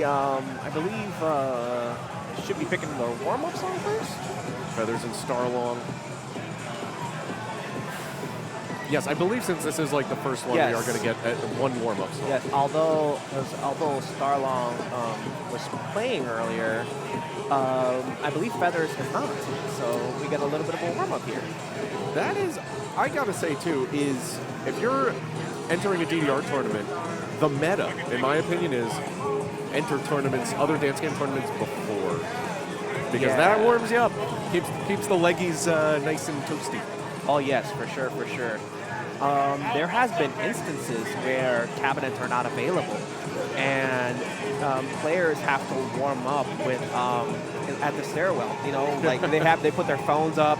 I believe, should be picking the warm-up song first. Feathers and STARLONG. Yes, I believe since this is like the first one, we are going to get one warm-up song. Yes, although STARLONG was playing earlier, I believe Feathers has not. So we get a little bit of a warm-up here. That is, I got to say too, is if you're entering a DDR tournament, the meta, in my opinion, is enter tournaments, other dance game tournaments before. Because that warms you up, keeps the leggies nice and toasty. Oh yes, for sure, for sure. There has been instances where cabinets are not available, and players have to warm up with at the stairwell. You know, like they put their phones up.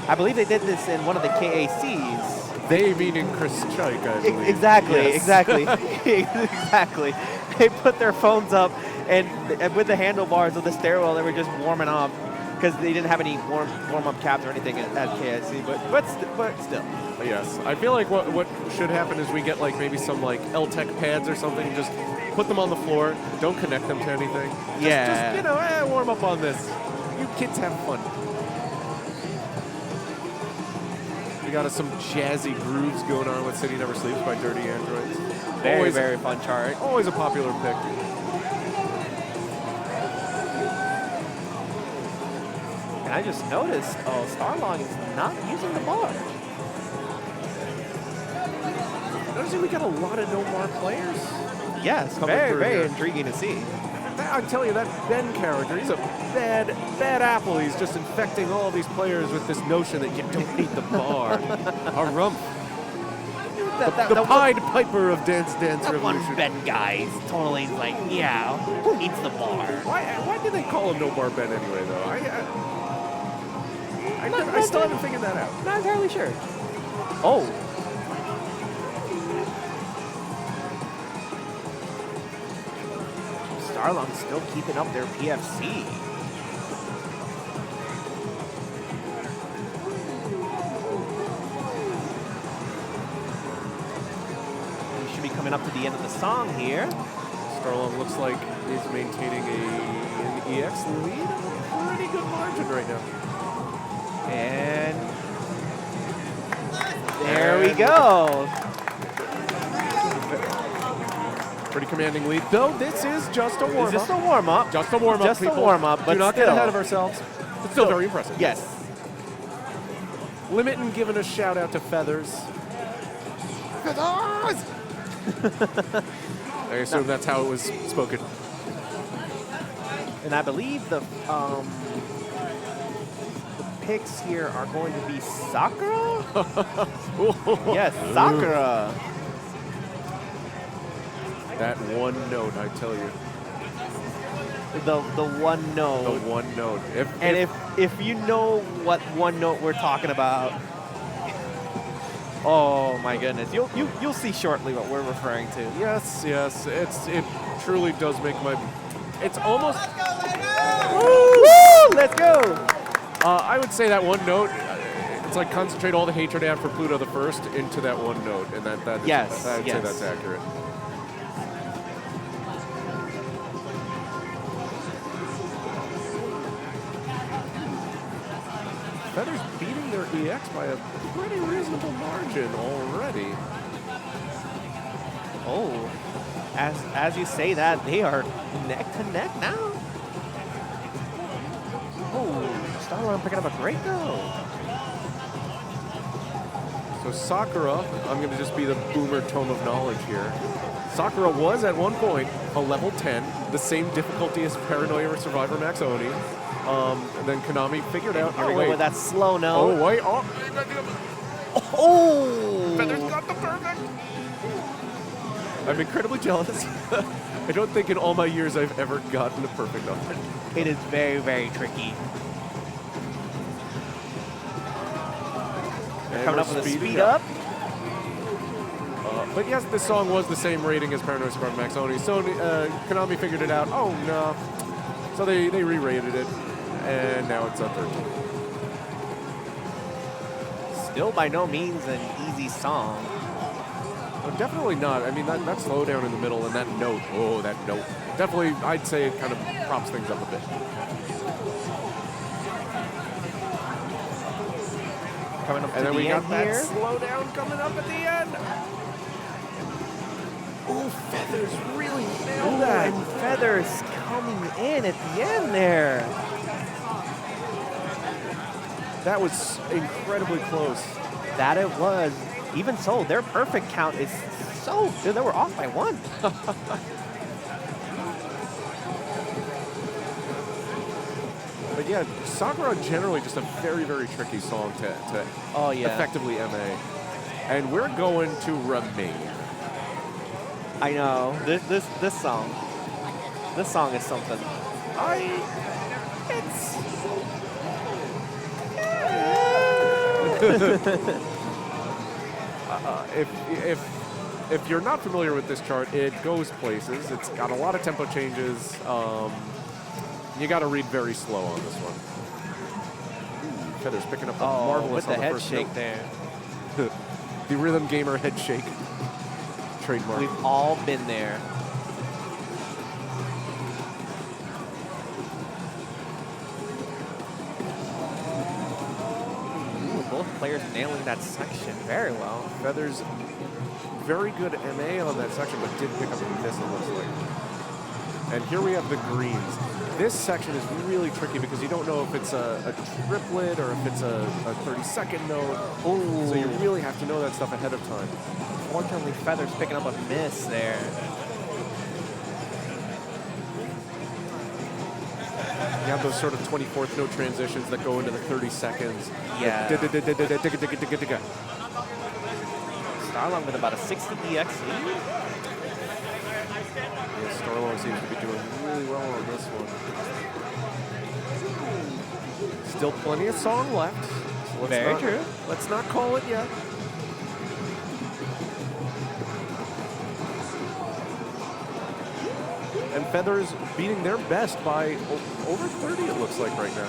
I believe they did this in one of the KACs. They meaning Chris Chike, I believe. Exactly, yes. Exactly, exactly. They put their phones up, and with the handlebars of the stairwell, they were just warming up because they didn't have any warm-up cabs or anything at KAC. But still. Yes, I feel like what should happen is we get like maybe some like L-Tech pads or something, just put them on the floor, don't connect them to anything. Just you know, warm up on this. You kids have fun. We got some jazzy grooves going on with City Never Sleeps by Dirty Androids. Very fun chart. Always a popular pick. And I just noticed, STARLONG is not using the bar. Noticing we got a lot of no-bar players. Yes, very intriguing to see. I tell you, that Ben character, he's a bad apple. He's just infecting all of these players with this notion that you don't need the bar. A rump. The Pied Piper of Dance Revolution. One Ben guy is totally like, yeah, who needs the bar? Why do they call him No Bar Ben anyway, though? I still haven't figured that out. Not entirely sure. Oh. STARLONG still keeping up their PFC. We should be coming up to the end of the song here. STARLONG looks like he's maintaining an EX lead. Pretty good margin right now. And there we go. Pretty commanding lead, though this is just a warm-up. Just a warm-up. Just a warm-up, Just a warm-up, but do not still. get ahead of ourselves. It's still very impressive. Yes. Limit and giving a shout-out to Feathers. Feathers! I assume that's how it was spoken. And I believe the picks here are going to be Sakura? Yes, Sakura. That one note, I tell you. The one note. The one note. If you know what one note we're talking about, oh my goodness, you'll see shortly what we're referring to. Yes, it truly does make my. It's almost. Woo! Let's go. I would say that one note. It's like concentrate all the hatred I have for Pluto the First into that one note, and that is, yes, I'd say that's accurate. Feathers beating their EX by a pretty reasonable margin already. Oh, as you say that, they are neck to neck now. Oh, STARLONG picking up a great go. So Sakura, I'm going to just be the boomer tome of knowledge here. Sakura was at one point a level 10, the same difficulty as Paranoia or Survivor Max Oni. And then Konami figured out. Here we go with that slow note. Oh, wait. Oh! Feathers got the perfect. I'm incredibly jealous. I don't think in all my years I've ever gotten a perfect on it. It is very, very tricky. Coming up with a speed up. But yes, this song was the same rating as Paranoia Survivor Max Oni. So Konami figured it out. Oh, no. So they re-rated it. And now it's up 13. Still by no means an easy song. Definitely not. I mean, that slowdown in the middle and that note, that note. Definitely, I'd say it kind of props things up a bit. Coming up and to then the we got end that here. slowdown coming up at the end. Oh, Feathers really nailed that. And Feathers coming in at the end there. That was incredibly close. That it was. Even so, their perfect count is so, they were off by 1. But yeah, Sakura generally just a very, very tricky song to effectively MA. And we're going to remain. I know. This song is something. If you're not familiar with this chart, it goes places. It's got a lot of tempo changes. You got to read very slow on this one. Ooh, Feathers picking up a marvelous with the head first shake note. there. The Rhythm Gamer head shake trademark. We've all been there. Ooh, both players nailing that section very well. Feathers, very good MA on that section, but did pick up a miss, it looks like. And here we have the greens. This section is really tricky because you don't know if it's a triplet or if it's a 30-second note. Ooh. So you really have to know that stuff ahead of time. Fortunately, Feathers picking up a miss there. You have those sort of 24th note transitions that go into the 30 seconds. Yeah. Digga. STARLONG with about a 60 EX lead. Yeah, STARLONG seems to be doing really well on this one. Still plenty of song left. So Very true. Let's not call it yet. And Feathers beating their best by over 30, it looks like right now.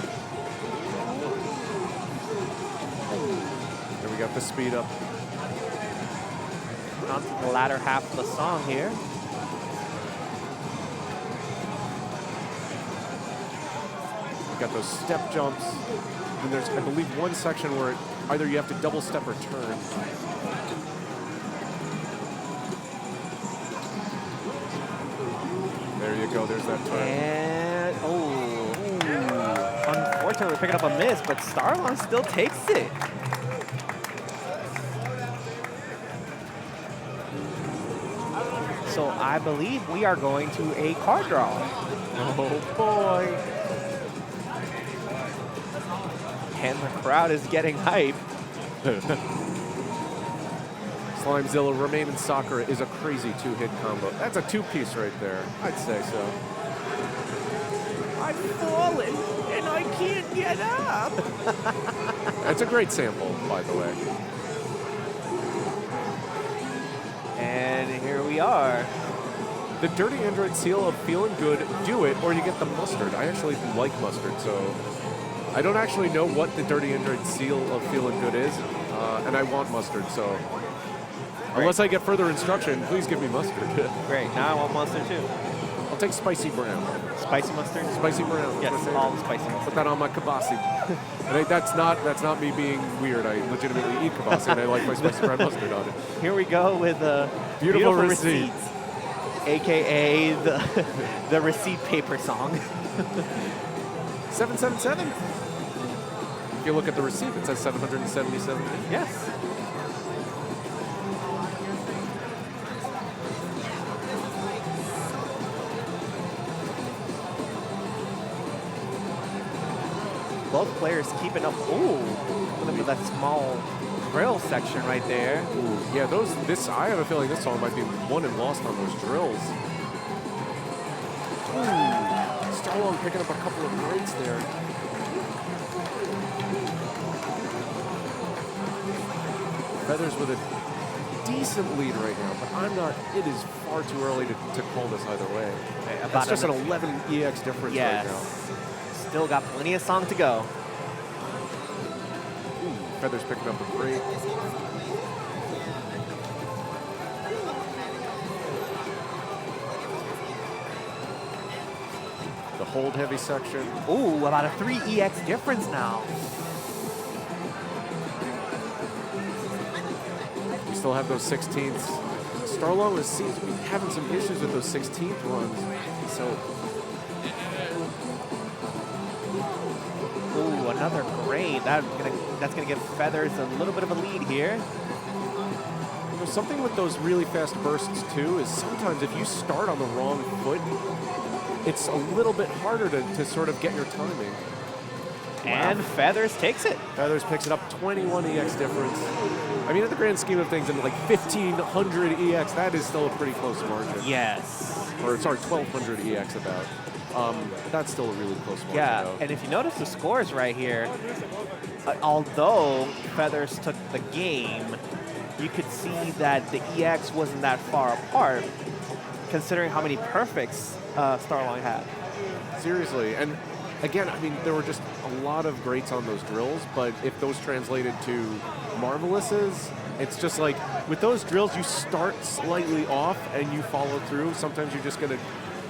There we got the speed up. On to the latter half of the song here. We got those step jumps. And there's, I believe, one section where either you have to double step or turn. There you go, there's that turn. And, unfortunately, picking up a miss, but STARLONG still takes it. So I believe we are going to a card draw. Oh boy. And the crowd is getting hype. Slimezilla, Remain, and Sakura is a crazy two-hit combo. That's a two-piece right there. I'd say so. I've fallen and I can't get up. That's a great sample, by the way. And here we are. The Dirty Android seal of Feeling Good, do it, or you get the mustard. I actually like mustard, so I don't actually know what the Dirty Android seal of Feeling Good is, and I want mustard, so unless I get further instruction, please give me mustard. Great, now I want mustard too. I'll take spicy brown. Spicy mustard? Spicy brown. Yes, all the spicy mustard. Put that on my kibasi. And that's not me being weird. I legitimately eat kibasi, and I like my spicy brown mustard on it. Here we go with the Beautiful Receipts. AKA the receipt paper song. 777. If you look at the receipt, it says 777. Yes. Both players keeping up. Ooh, look at that small drill section right there. Ooh, yeah, I have a feeling this song might be won and lost on those drills. Ooh, STARLONG picking up a couple of breaks there. Feathers with a decent lead right now, but it is far too early to call this either way. That's just an 11 EX difference right now. Still got plenty of song to go. Ooh, Feathers picking up a break. the hold heavy section. Ooh, about a 3 EX difference now. You still have those 16ths. STARLONG seems to be having some issues with those 16th runs. So, ooh, another great. That's gonna give Feathers a little bit of a lead here. you know, something with those really fast bursts too is sometimes if you start on the wrong foot, it's a little bit harder to sort of get your timing. And wow. Feathers takes it. Feathers picks it up, 21 EX difference. I mean, in the grand scheme of things, in like 1,500 EX, that is still a pretty close margin. Yes. Or sorry, 1,200 EX about. That's still a really close margin. Yeah, though. and if you notice the scores right here, although Feathers took the game, you could see that the EX wasn't that far apart, considering how many perfects STARLONG had. Seriously, and again, I mean, there were just a lot of greats on those drills, but if those translated to marvelouses, it's just like, with those drills, you start slightly off and you follow through. Sometimes you're just gonna,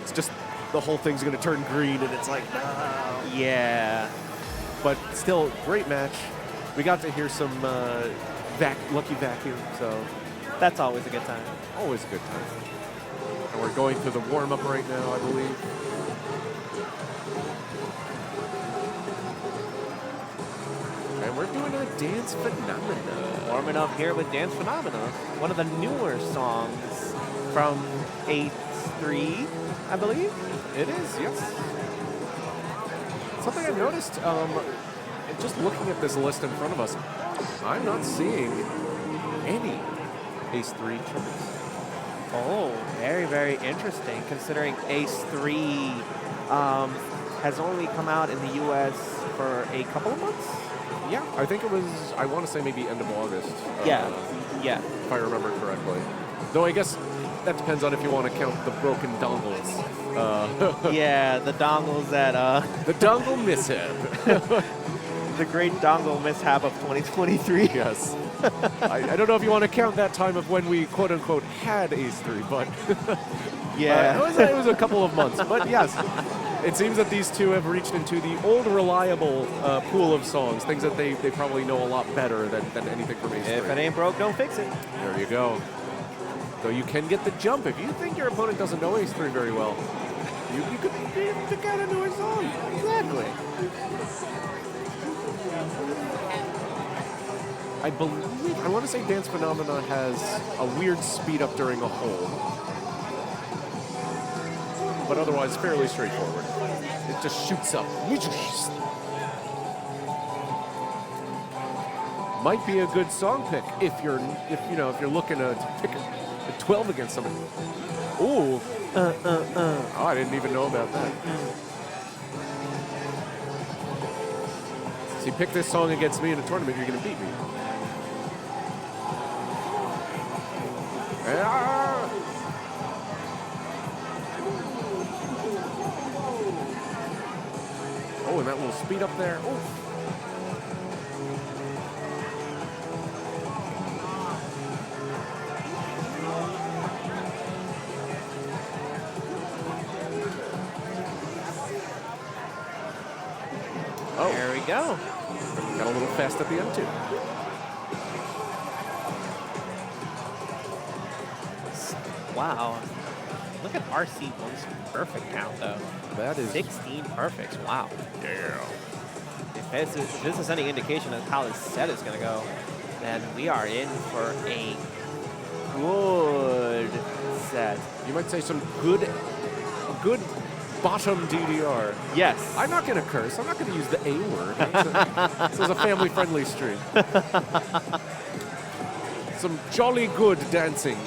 it's just, the whole thing's gonna turn green and it's like, no. Yeah. But still, great match. We got to hear some Lucky Vacuum, so. That's always a good time. Always a good time. And we're going through the warm-up right now, I believe. And we're doing a Dance Phenomena. Warming up here with Dance Phenomena, one of the newer songs from H3, I believe. It is, yes. Something I noticed, just looking at this list in front of us, I'm not seeing any Ace 3 tracks. Oh, very, very interesting, considering Ace 3 has only come out in the US for a couple of months. Yeah, I think it was, I want to say maybe end of August. Yeah. If I remember correctly. Though I guess that depends on if you want to count the broken dongles. Yeah, the dongles that... the dongle mishap. The great dongle mishap of 2023. Yes. I don't know if you want to count that time of when we quote-unquote had Ace 3, but... yeah. It was a couple of months, but yes. It seems that these two have reached into the old reliable pool of songs, things that they probably know a lot better than anything from Ace 3. If it ain't broke, don't fix it. There you go. Though you can get the jump. If you think your opponent doesn't know Ace 3 very well, you could pick out a newer song. Exactly. I believe, I want to say Dance Phenomena has a weird speed up during a hold. But otherwise fairly straightforward. It just shoots up. Might be a good song pick if you're looking to pick a 12 against someone. Ooh. Oh, I didn't even know about that. So you pick this song against me in a tournament, you're going to beat me. Oh, and that little speed up there. Oh. Oh. There we go. Got a little fast at the end, too. Wow. Look at RC1's perfect count, though. That is 16 perfects. Wow. Yeah. If this is any indication of how this set is going to go, then we are in for a good set. You might say some good bottom DDR. Yes. I'm not going to curse. I'm not going to use the A word. This is a family-friendly stream. Some jolly good dancing.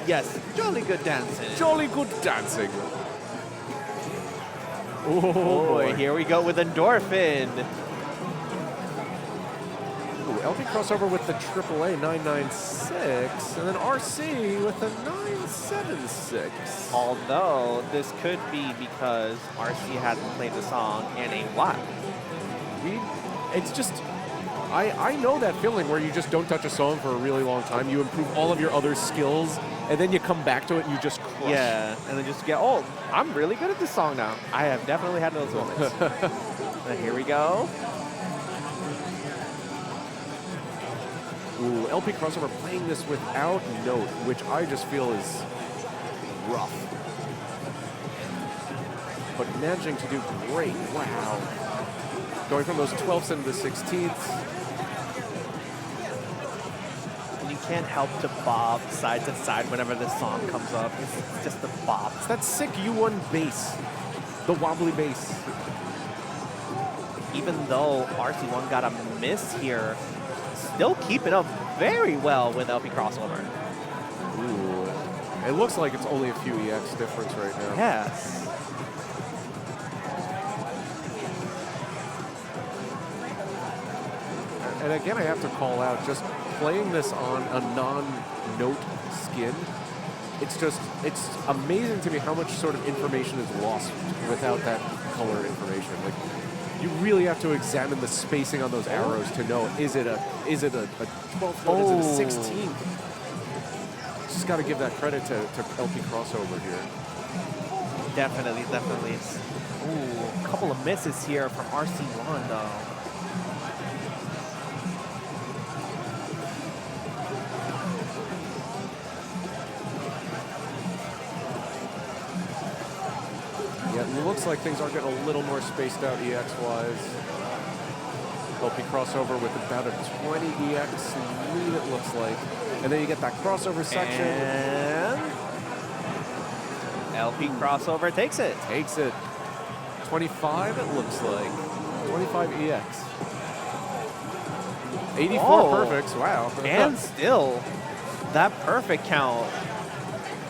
Yes, jolly good dancing. Jolly good dancing. Oh, boy. Here we go with Endorphin. Ooh, LPCrossOver with the AAA 996, and then RC with the 976. Although, this could be because RC hasn't played the song in a while. It's just... I know that feeling where you just don't touch a song for a really long time. You improve all of your other skills, and then you come back to it and you just crush. Yeah, and then just get, oh, I'm really good at this song now. I have definitely had those moments. And here we go. Ooh, LPCrossOver playing this without note, which I just feel is rough. But managing to do great. Wow. Going from those 12ths into the 16ths. And you can't help to bob side to side whenever this song comes up. It's just the bob. It's that sick U1 bass, the wobbly bass. Even though RC1 got a miss here, still keeping up very well with LPCrossOver. Ooh. It looks like it's only a few EX difference right now. Yes. And again, I have to call out, just playing this on a non-note skin, it's amazing to me how much sort of information is lost without that color information. Like, you really have to examine the spacing on those arrows to know, is it a 12th note, is it a 16th? Just got to give that credit to LPCrossOver here. Definitely, definitely. Ooh, a couple of misses here from RC1 though. Yeah, it looks like things are getting a little more spaced out EX-wise. LPCrossOver with about a 20 EX lead, it looks like. And then you get that crossover section. And LPCrossOver takes it. Takes it. 25, it looks like. 25 EX. 84 perfects, wow. And still, that perfect count.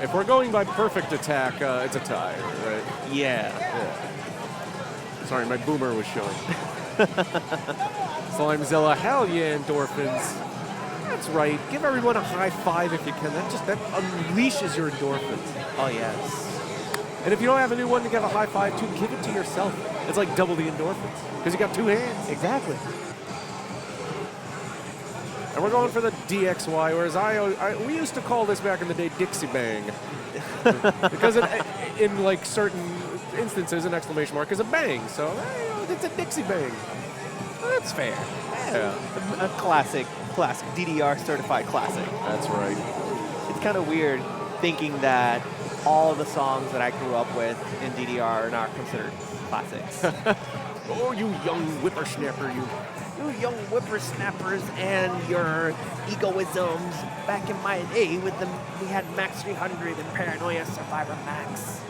If we're going by perfect attack, it's a tie, right? Yeah. Sorry, my boomer was showing. Slimezilla, hell yeah, endorphins. That's right. Give everyone a high five if you can. That unleashes your endorphins. Oh, yes. And if you don't have a new one to give a high five to, give it to yourself. It's like double the endorphins because you got two hands. Exactly. And we're going for the DXY, whereas we used to call this back in the day Dixie Bang. Because in like certain instances, an exclamation mark is a bang. So it's a Dixie Bang. That's fair. Yeah. A classic, DDR certified classic. That's right. It's kind of weird thinking that all the songs that I grew up with in DDR are not considered classics. Oh, you young whippersnapper, you young whippersnappers and your egoisms. Back in my day, we had Max 300 and Paranoia Survivor Max.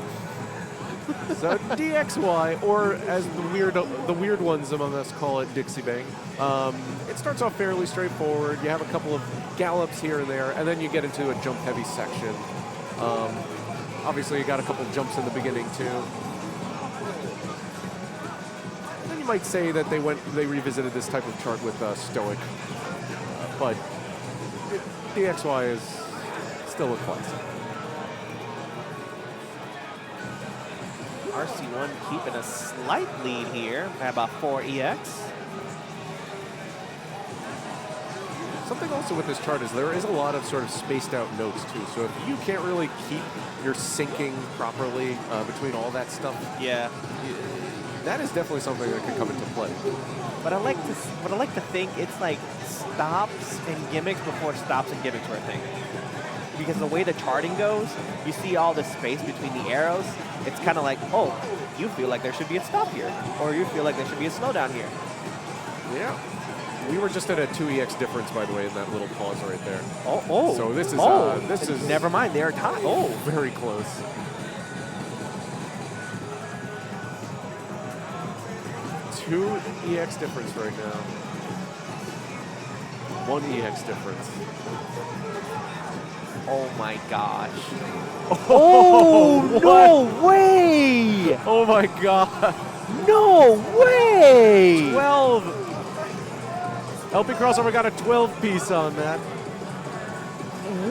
So DXY, or as the weird ones among us call it, Dixie Bang. It starts off fairly straightforward. You have a couple of gallops here and there, and then you get into a jump-heavy section. Obviously, you got a couple jumps in the beginning too. And you might say that they revisited this type of chart with Stoic, but DXY is still a classic. RC1 keeping a slight lead here by about 4 EX. Something also with this chart is there is a lot of sort of spaced out notes too. So if you can't really keep your syncing properly between all that stuff, yeah, that is definitely something that can come into play. But I like to think it's like stops and gimmicks before stops and gimmicks were a thing. Because the way the charting goes, you see all the space between the arrows. It's kind of like, oh, you feel like there should be a stop here, or you feel like there should be a slowdown here. Yeah. We were just at a 2EX difference, by the way, in that little pause right there. Oh. So this is never mind. They're tied. Oh, very close. Two EX difference right now. 1 EX difference. Oh my gosh. Oh, no way! Oh my god. No way! 12. LPCrossOver got a 12 piece on that.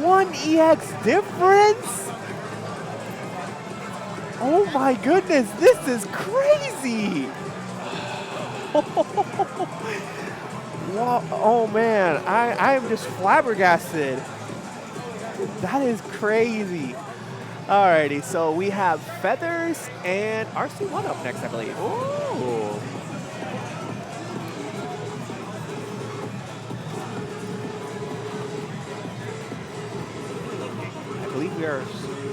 1 EX difference? Oh my goodness, this is crazy! Wow. Oh man, I am just flabbergasted. That is crazy. Alrighty, so we have Feathers and RC1 up next, I believe. Ooh. I believe we are,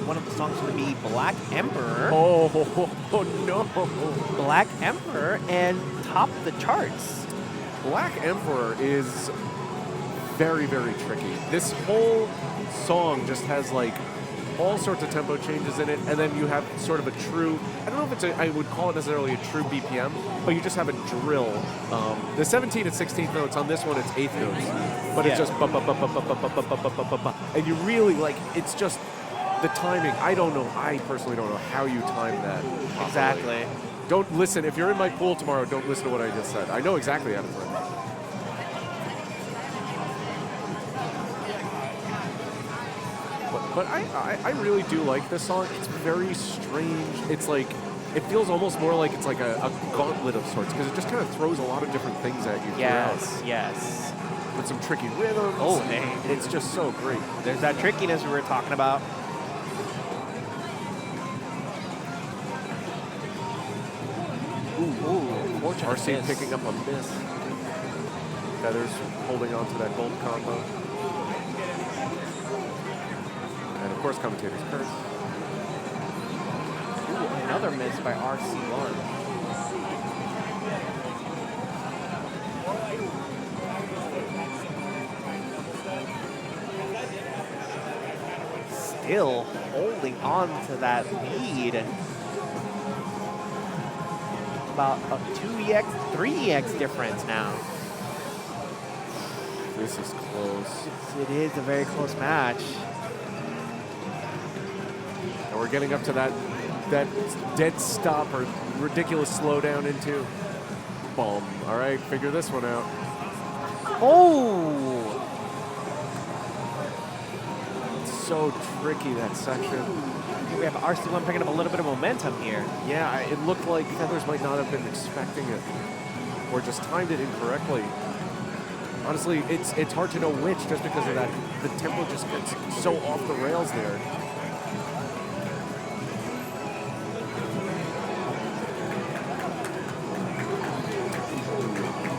one of the songs going to be Black Emperor. Oh, no. Black Emperor and top the charts. Black Emperor is very, very tricky. This whole song just has like all sorts of tempo changes in it, and then you have sort of a true, I don't know if it's I would call it necessarily a true BPM, but you just have a drill. The 17th and 16th notes, on this one it's 8th notes, but it's just ba ba ba ba ba ba ba ba ba ba ba ba, and you really like, it's just the timing. I personally don't know how you time that properly. Exactly. Don't listen, if you're in my pool tomorrow, don't listen to what I just said. I know exactly how to play. But I really do like this song. It's very strange. It's like, it feels almost more like it's like a gauntlet of sorts, because it just kind of throws a lot of different things at you. Yes, throughout. yes. With some tricky rhythms. Oh, dang. It's just so great. There's that trickiness we were talking about. Ooh, RC picking up a miss. Feathers holding on to that gold combo. And of course, commentator's curse. Ooh, another miss by RC1. Still holding on to that lead. About a 2EX, 3EX difference now. This is close. It is a very close match. And we're getting up to that dead stop or ridiculous slowdown into. Boom. All right, figure this one out. Oh! It's so tricky, that section. We have RC1 picking up a little bit of momentum here. Yeah, it looked like Feathers might not have been expecting it, or just timed it incorrectly. Honestly, it's hard to know which, just because of that. The tempo just gets so off the rails there.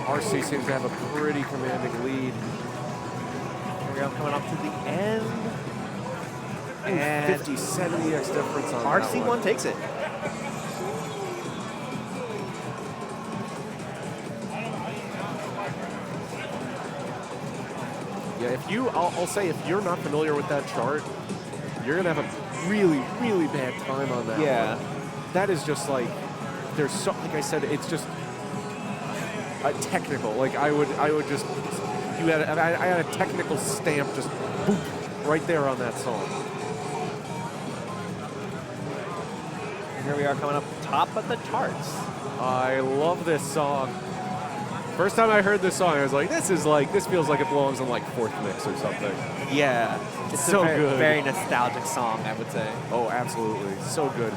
RC seems to have a pretty commanding lead. Here we go, coming up to the end. And 50, 70x difference on RC1 takes it. Yeah, if you, I'll say, if you're not familiar with that chart, you're gonna have a really, really bad time on that. Yeah. one. That is just like, there's so, like I said, it's just a technical. Like I would just, I had a technical stamp just boop right there on that song. Here we are coming up top of the charts. I love this song. First time I heard this song, I was like, this feels like it belongs on like 4th mix or something. Yeah. It's so a very, good. very nostalgic song, I would say. Oh, absolutely. So good.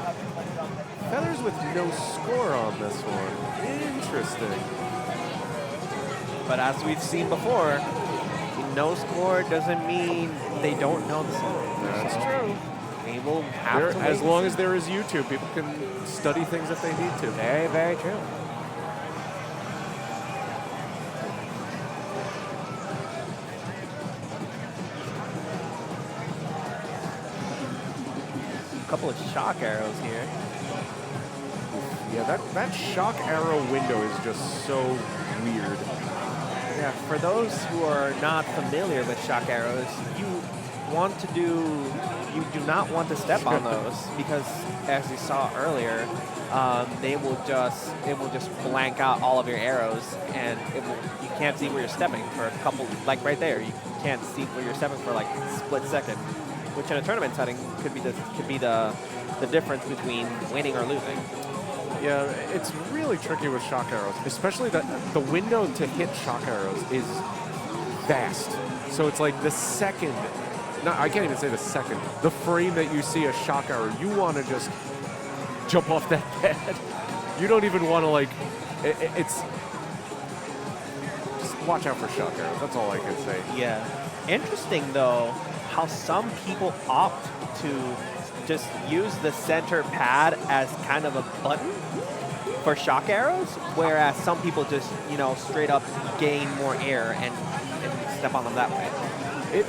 Feathers with no score on this one. Interesting. But as we've seen before, no score doesn't mean they don't know the song. That's true. They will have to As long as there is YouTube, people can study things if they need to. Very, very true. A couple of shock arrows here. Yeah, that shock arrow window is just so weird. Yeah, for those who are not familiar with shock arrows, you do not want to step on those, because as you saw earlier, it will just blank out all of your arrows, and you can't see where you're stepping for a couple, like right there, you can't see where you're stepping for like a split second, which in a tournament setting could be the difference between winning or losing. Yeah, it's really tricky with shock arrows, especially that the window to hit shock arrows is vast. So it's like the second, no, I can't even say the second, the frame that you see a shock arrow, you want to just jump off that pad. You don't even want to like, it's, just watch out for shock arrows. That's all I can say. Yeah. Interesting though, how some people opt to just use the center pad as kind of a button for shock arrows, whereas some people just, you know, straight up gain more air and step on them that way.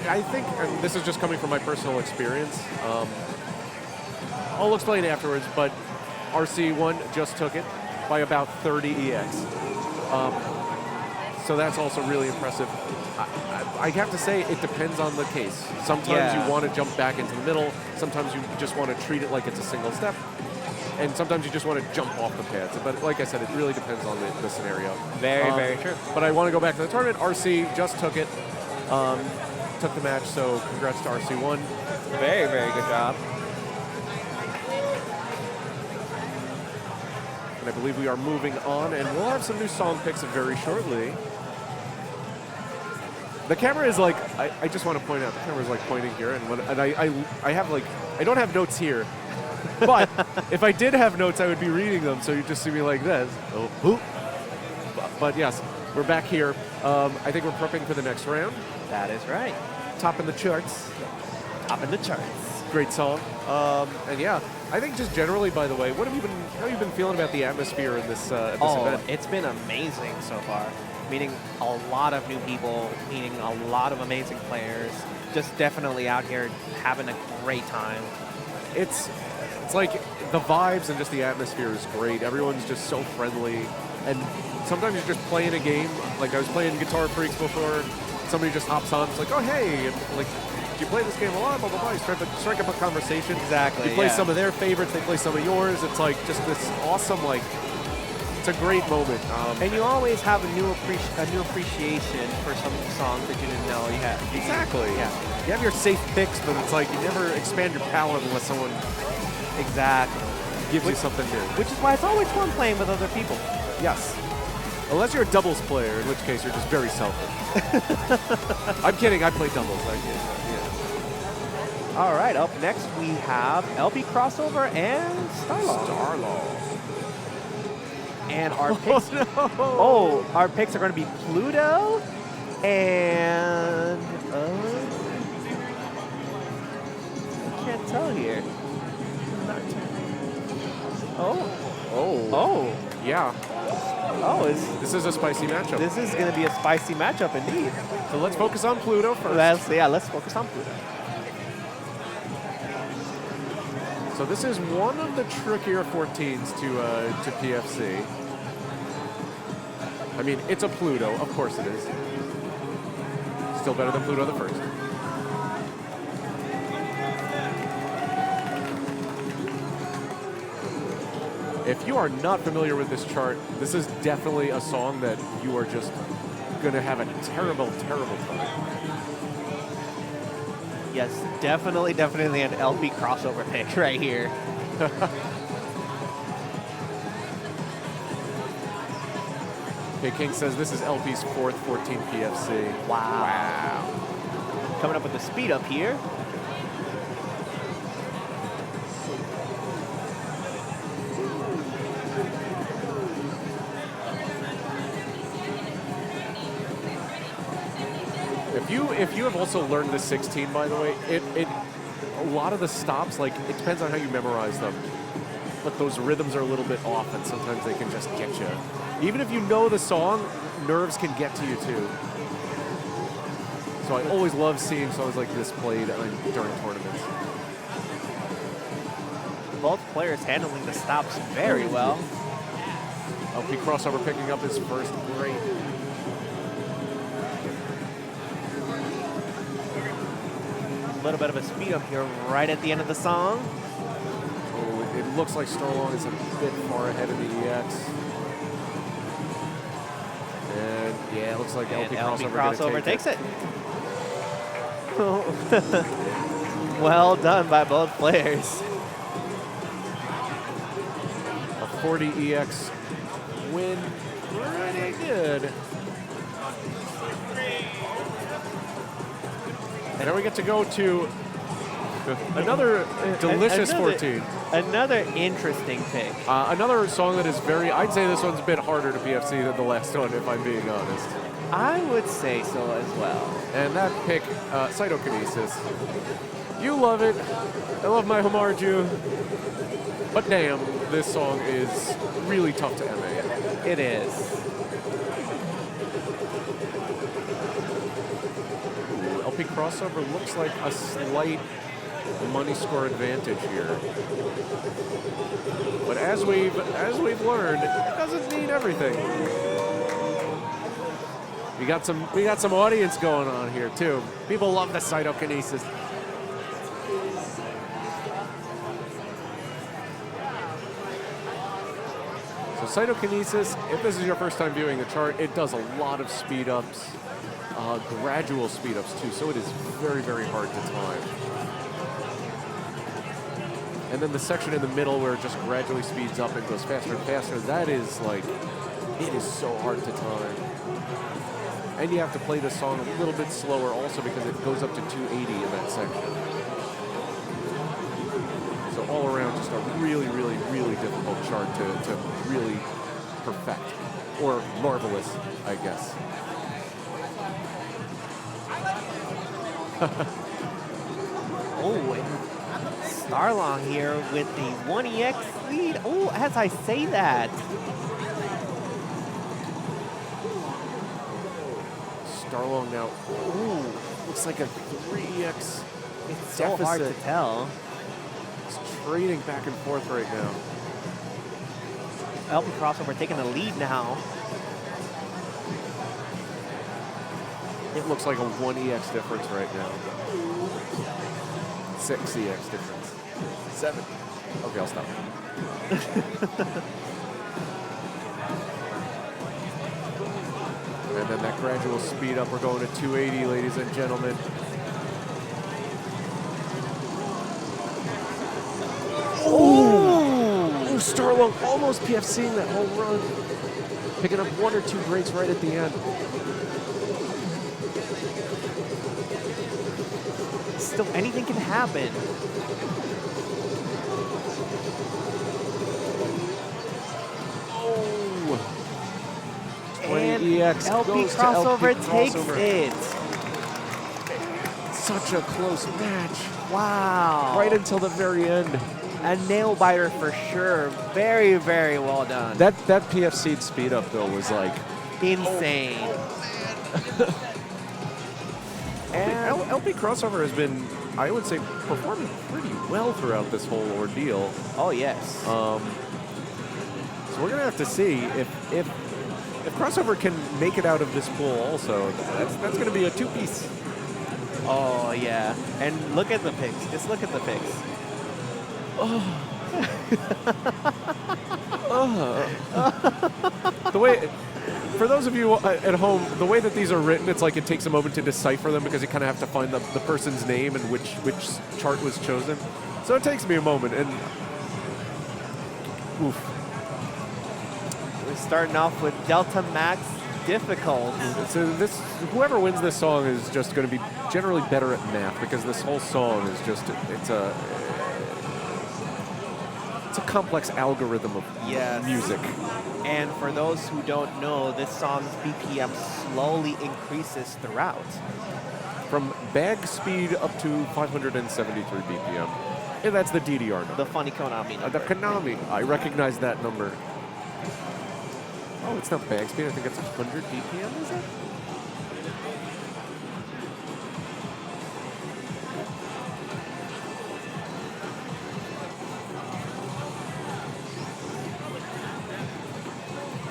I think, and this is just coming from my personal experience, I'll explain afterwards, but RC1 just took it by about 30 EX. So that's also really impressive. I have to say, it depends on the case. Sometimes you want to jump back into the middle. Sometimes you just want to treat it like it's a single step. And sometimes you just want to jump off the pads. But like I said, it really depends on the scenario. Very true. But I want to go back to the tournament. RC just took it, took the match, so congrats to RC1. Very good job. And I believe we are moving on, and we'll have some new song picks very shortly. The camera is like, I just want to point out, the camera is like pointing here, and I have like, I don't have notes here, but if I did have notes, I would be reading them, so you just see me like this. But yes, we're back here. I think we're prepping for the next round. That is right. Top in the charts. Top in the charts. Great song. And yeah, I think just generally, by the way, how have you been feeling about the atmosphere in this event? It's been amazing so far. Meeting a lot of new people, meeting a lot of amazing players. Just definitely out here having a great time. It's like the vibes and just the atmosphere is great. Everyone's just so friendly. And sometimes you're just playing a game. Like I was playing Guitar Freaks before. Somebody just hops on. It's like, oh, hey. And like, you play this game a lot, blah, blah, blah. You strike up a conversation. Exactly. You play some of their favorites. They play some of yours. It's like just this awesome, like, it's a great moment. And you always have a new appreciation for some songs that you didn't know you had. Exactly. Yeah. You have your safe picks, but it's like you never expand your palette unless someone gives you something new. Which is why it's always fun playing with other people. Yes. Unless you're a doubles player, in which case you're just very selfish. I'm kidding. I play doubles. All right. Up next, we have LPCrossOver and STARLONG. And our picks, our picks are going to be Pluto and I can't tell here. Yeah. This is a spicy matchup. This is going to be a spicy matchup indeed. So let's focus on Pluto first. Let's focus on Pluto. So this is one of the trickier 14s to PFC. I mean, it's a Pluto, of course it is. Still better than Pluto the first. If you are not familiar with this chart, this is definitely a song that you are just going to have a terrible, terrible time. Yes, definitely an LPCrossOver pick right here. Okay, King says this is LP's fourth 14 PFC. Wow. Coming up with the speed up here. If you have also learned the 16, by the way, a lot of the stops, like, it depends on how you memorize them. But those rhythms are a little bit off, and sometimes they can just get you. Even if you know the song, nerves can get to you too. So I always love seeing songs like this played during tournaments. Both players handling the stops very well. LPCrossOver picking up his first break. A little bit of a speed up here right at the end of the song. Oh, it looks like STARLONG is a bit far ahead of the EX. And yeah, it looks like LPCrossOver takes it. Well done by both players. A 40 EX win. Pretty good. And now we get to go to another delicious 14. Another interesting pick. Another song that is I'd say this one's a bit harder to PFC than the last one, if I'm being honest. I would say so as well. And that pick, Cytokinesis. You love it. I love my Homarju. But damn, this song is really tough to MA. It is. Ooh, LPCrossOver looks like a slight money score advantage here. But as we've learned, it doesn't mean everything. We got some audience going on here too. People love the Cytokinesis. So Cytokinesis, if this is your first time viewing the chart, it does a lot of speed ups, gradual speed ups too. So it is very, very hard to time. And then the section in the middle where it just gradually speeds up and goes faster and faster, that is like, it is so hard to time. And you have to play this song a little bit slower also because it goes up to 280 in that section. So all around, just a really, really, really difficult chart to really perfect. Or marvelous, I guess. Oh, and STARLONG here with the 1EX lead. Oh, as I say that. STARLONG now, ooh, looks like a 3EX. It's so hard to tell. It's trading back and forth right now. LPCrossOver taking the lead now. It looks like a 1EX difference right now. 6EX difference. 7. Okay, I'll stop. And then that gradual speed up, we're going to 280, ladies and gentlemen. Oh, STARLONG almost PFCing that whole run. Picking up 1 or 2 greats right at the end. Still, anything can happen. Oh. And EX LPCrossOver takes it. Such a close match. Wow. Right until the very end. A nail biter for sure. Very, very well done. That PFC'd speed up though was like insane. Oh. And LPCrossOver has been, I would say, performing pretty well throughout this whole ordeal. Oh yes. So we're gonna have to see if Crossover can make it out of this pool. Also, that's gonna be a 2-piece. Oh yeah. And look at the picks. Just look at the picks. The way, for those of you at home, the way that these are written, it's like it takes a moment to decipher them because you kind of have to find the person's name and which chart was chosen. So it takes me a moment, and oof. We're starting off with ΔMAX difficult. So whoever wins this song is just going to be generally better at math because this whole song is just it's a complex algorithm of music. And for those who don't know, this song's BPM slowly increases throughout. From bag speed up to 573 BPM. And that's the DDR number. The funny Konami number. The Konami. I recognize that number. Oh, it's not bag speed. I think it's 100 BPM, is it?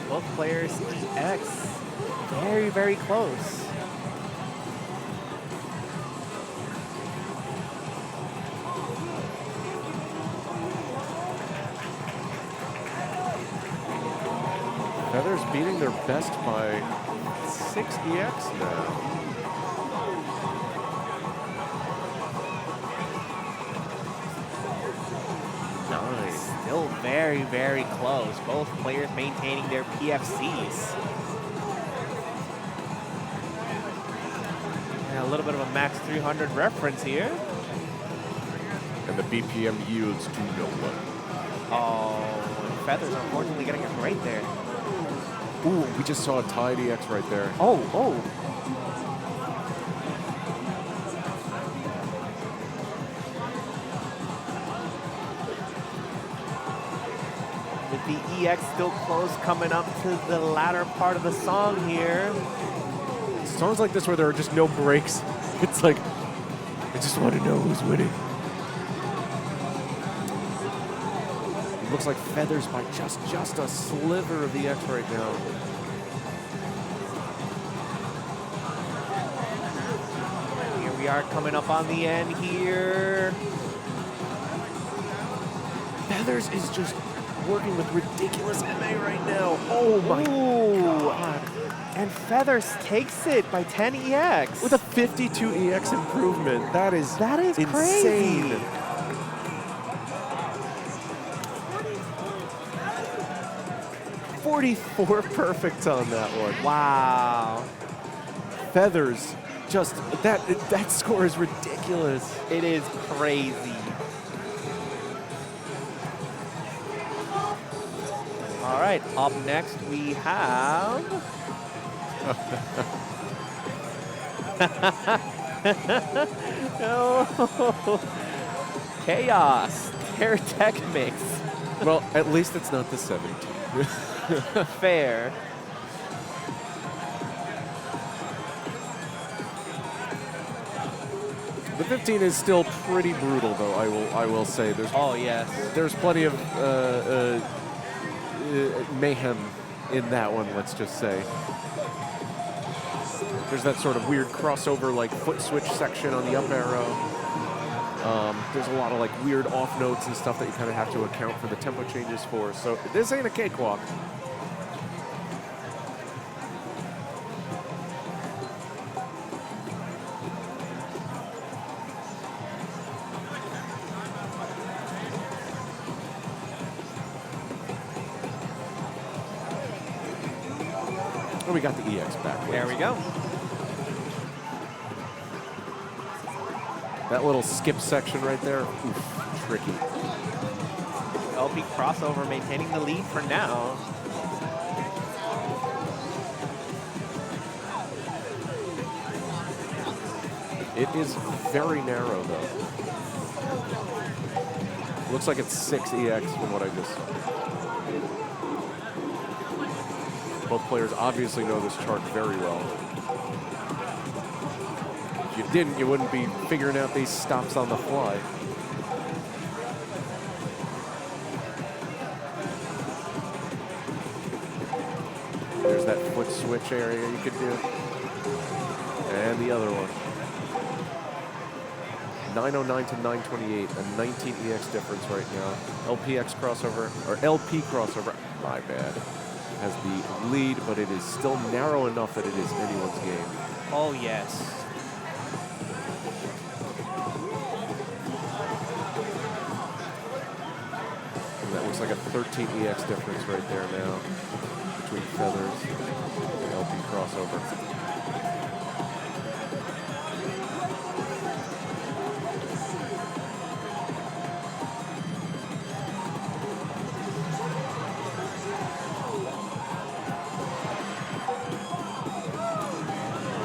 Both players EX very, very close. Feathers beating their best by 6 EX now. Still very, very close. Both players maintaining their PFCs. And a little bit of a max 300 reference here. And the BPM yields to no one. Oh, and Feathers unfortunately getting it right there. Ooh, we just saw a tied EX right there. Oh, oh. With the EX still close, coming up to the latter part of the song here. Songs like this where there are just no breaks. It's like, I just want to know who's winning. It looks like Feathers by just a sliver of the X right now. Here we are coming up on the end here. Feathers is just working with ridiculous MA right now. Oh my God. And Feathers takes it by 10 EX. With a 52 EX improvement. That is insane. Crazy. 44 perfect on that one. Wow. Feathers, just, that score is ridiculous. It is crazy. All right, up next we have... No. Chaos, Terror-Tech Mix. Well, at least it's not the 17. Fair. The 15 is still pretty brutal, though. I will say there's. Oh yes. There's plenty of mayhem in that one. Let's just say. There's that sort of weird crossover, like foot switch section on the up arrow. There's a lot of like weird off notes and stuff that you kind of have to account for the tempo changes for. So this ain't a cakewalk. Oh, we got the EX back. There we go. That little skip section right there, oof, tricky. LPCrossOver maintaining the lead for now. It is very narrow, though. Looks like it's 6 EX from what I just... Both players obviously know this chart very well. If you didn't, you wouldn't be figuring out these stops on the fly. There's that foot switch area you could do. And the other one. 909 to 928, a 19 EX difference right now. LP crossover, my bad, has the lead, but it is still narrow enough that it is anyone's game. Oh, yes. And that looks like a 13 EX difference right there now between Feathers and LPCrossOver.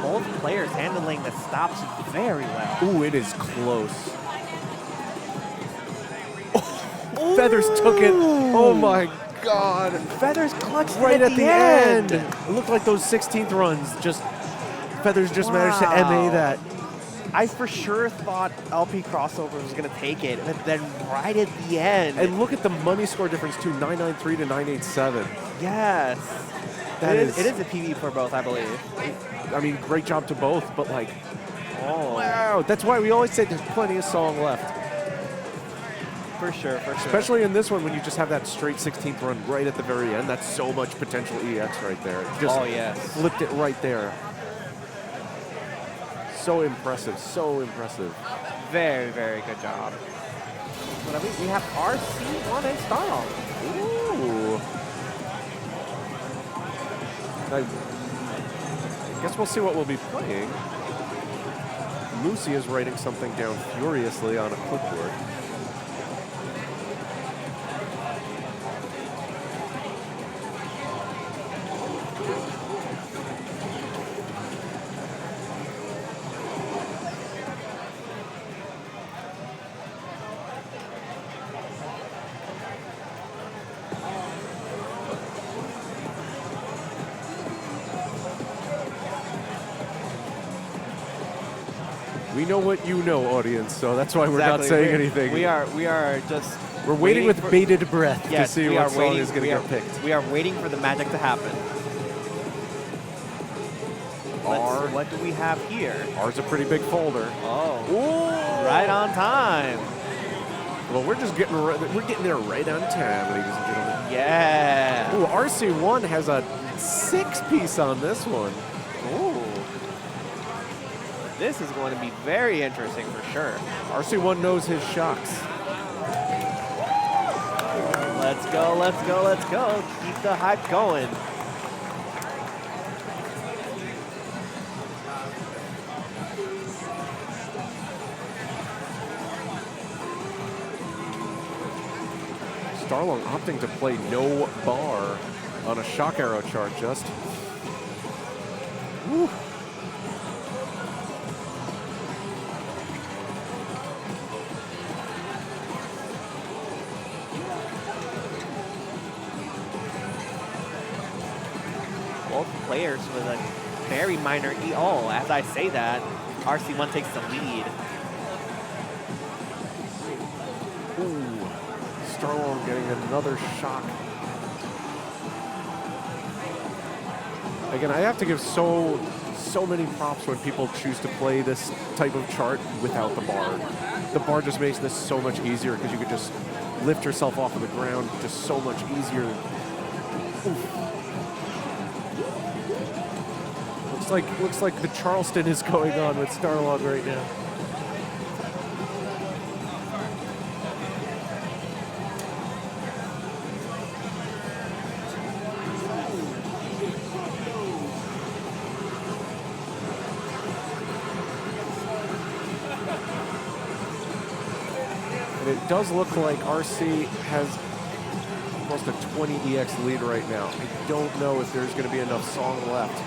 Both players handling the stops very well. Ooh, it is close. Oh, Feathers took it. Oh my God. Feathers clutched Right at the end. It looked like those 16th runs, Feathers just managed to MA that. I for sure thought LPCrossOver was going to take it, but then right at the end. And look at the money score difference too, 993 to 987. Yes. It is a PB for both, I believe. I mean, great job to both, but like, oh. Wow. That's why we always say there's plenty of song left. For sure, for sure. Especially in this one when you just have that straight 16th run right at the very end. That's so much potential EX right there. It just flipped it right there. So impressive, so impressive. Very, very good job. But I mean, we have RC1 and STARLONG. Ooh. I guess we'll see what we'll be playing. Lucy is writing something down furiously on a clipboard. We know what you know, audience, so that's why we're not Exactly. saying anything. We are just. We're waiting with for, bated breath yes, to see we what are song waiting, is going to get picked. We are waiting for the magic to happen. What do we have here? R's a pretty big folder. Oh, ooh, right on time. Well, we're getting there right on time, ladies and gentlemen. Yeah. Ooh, RC1 has a 6-piece on this one. Ooh. This is going to be very interesting for sure. RC1 knows his shocks. Let's go, let's go, let's go. Keep the hype going. STARLONG opting to play no bar on a shock arrow chart just. Woo. Both players with a very minor E. Oh, as I say that, RC1 takes the lead. Ooh, STARLONG getting another shock. Again, I have to give so many props when people choose to play this type of chart without the bar. The bar just makes this so much easier because you could just lift yourself off of the ground just so much easier. Oof. Looks like the Charleston is going on with STARLONG right now. And it does look like RC has almost a 20 EX lead right now. I don't know if there's going to be enough song left.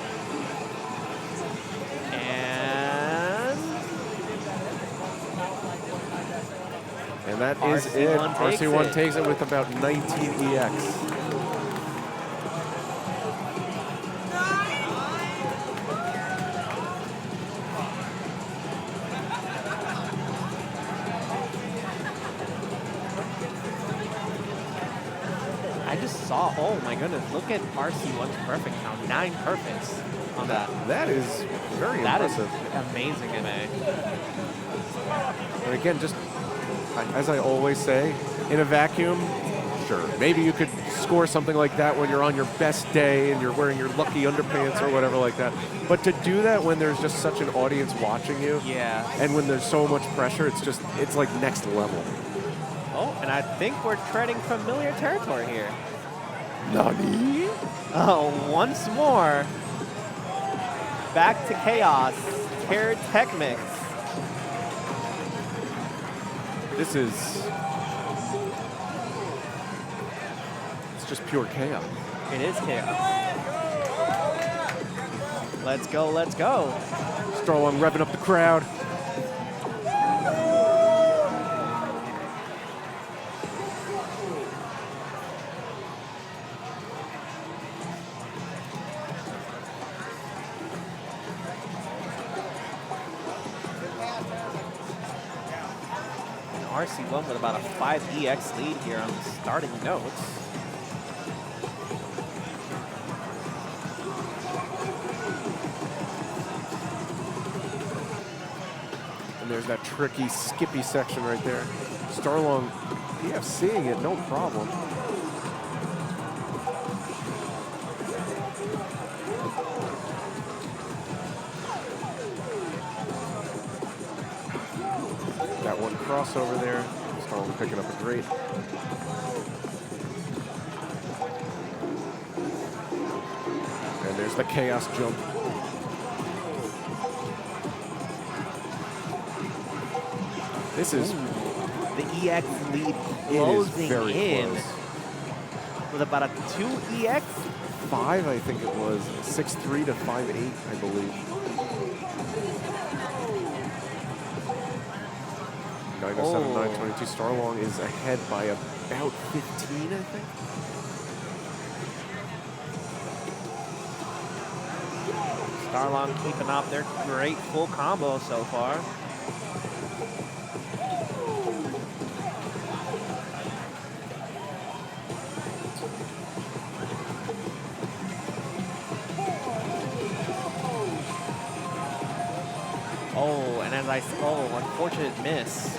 And that is it. RC1 takes it with about 19 EX. I just saw, oh my goodness, look at RC1's perfect count. 9 perfects on that. That is very impressive. That is amazing, MA. And again, just as I always say, in a vacuum, sure, maybe you could score something like that when you're on your best day and you're wearing your lucky underpants or whatever like that. But to do that when there's just such an audience watching you, yeah, and when there's so much pressure, it's like next level. Oh, and I think we're treading familiar territory here. Nani? Oh, once more. Back to chaos. Terror-Tech Mix. This is, it's just pure chaos. It is chaos. Let's go, let's go. STARLONG revving up the crowd. RC1 with about a 5 EX lead here on the starting notes. And there's that tricky, skippy section right there. STARLONG PFCing it, no problem. That one crossover there. STARLONG picking up a great. And there's the chaos jump. This is the EX lead closing in with about a 2 EX. 5, I think it was. 6'3" to 5'8", I believe. 907, 922. STARLONG is ahead by about 15, I think. STARLONG keeping up their great full combo so far. Oh, and as I unfortunate miss.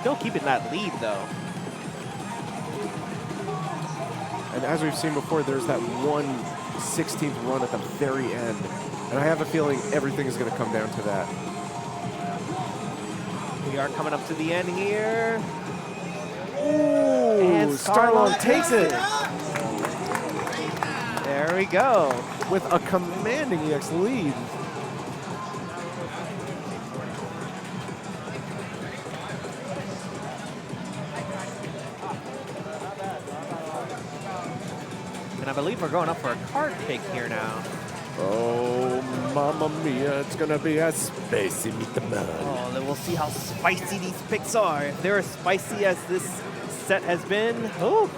Still keeping that lead though. And as we've seen before, there's that 1/16th run at the very end. And I have a feeling everything is going to come down to that. We are coming up to the end here. Ooh, And STARLONG takes it There we go. with a commanding EX lead. And I believe we're going up for a card pick here now. Oh, mamma mia, it's going to be a spicy meatball. Oh, then we'll see how spicy these picks are. If they're as spicy as this set has been, oh.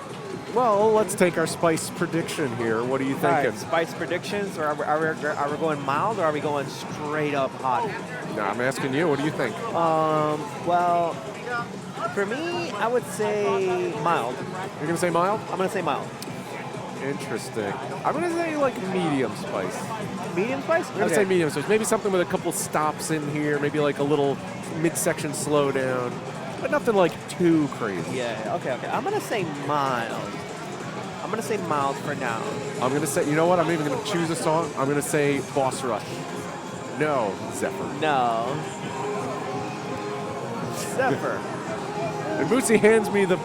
Well, let's take our spice prediction here. What are you thinking? All right, spice predictions, or are we going mild, or are we going straight up hot? No, I'm asking you. What do you think? Well, for me, I would say mild. You're going to say mild? I'm going to say mild. Interesting. I'm going to say like medium spice. Medium spice? I'm going to say medium spice. Maybe something with a couple stops in here. Maybe like a little midsection slowdown. But nothing like too crazy. Yeah, okay. I'm going to say mild. I'm going to say mild for now. I'm going to say, you know what? I'm even going to choose a song. I'm going to say Boss Rush. No, Xepher. No. Xepher. And Moosey hands me the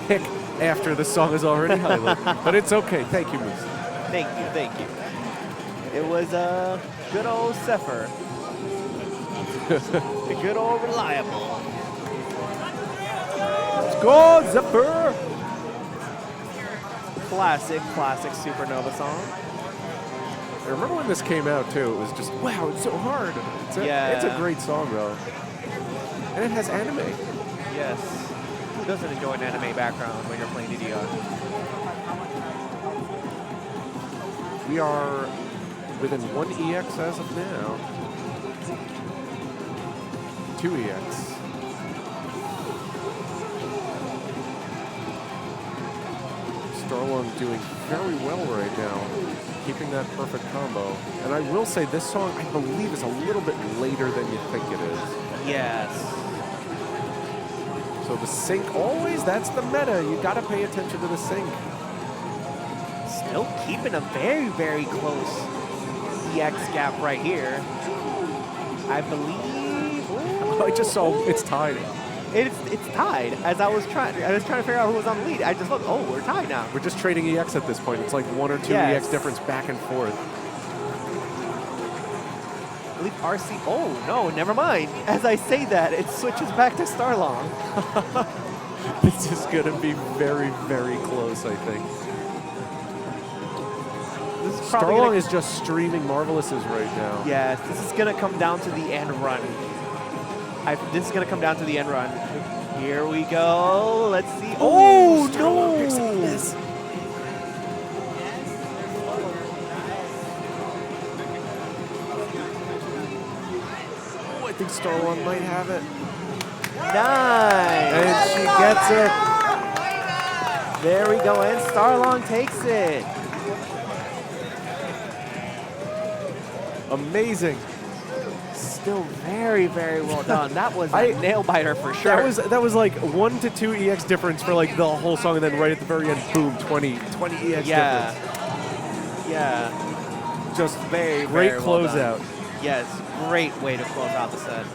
pick after the song is already highlighted. But it's okay. Thank you, Moosey. Thank you. It was a good old Xepher. The good old reliable. Let's go, Xepher! Classic Supernova song. I remember when this came out, too. It was just, wow, it's so hard. It's a great song, though. And it has anime. Yes. Who doesn't enjoy an anime background when you're playing DDR? We are within 1 EX as of now. 2 EX. STARLONG doing very well right now, keeping that perfect combo. And I will say this song, I believe, is a little bit later than you think it is. Yes. So the sync, always, that's the meta. You got to pay attention to the sync. Still keeping a very close EX gap right here. I believe. Ooh. I just saw it's tied. It's tied. As I was trying to figure out who was on the lead. I just looked. Oh, we're tied now. We're just trading EX at this point. It's like 1 or 2 EX difference back and forth. I believe RC. Oh no, never mind. As I say that, it switches back to STARLONG. This is going to be very close, I think. STARLONG is just streaming Marvelouses right now. Yes, this is going to come down to the end run. This is going to come down to the end run. Here we go. Let's see. Oh, no! Picks up this. Oh, I think STARLONG might have it. Nice! And she gets it. There we go, and STARLONG takes it. Amazing. Still very well done. That was a nail biter for sure. That was like 1 to 2 EX difference for like the whole song, and then right at the very end, boom, 20 EX difference. Yeah. Just very great well closeout. Yes, great way to close out the set.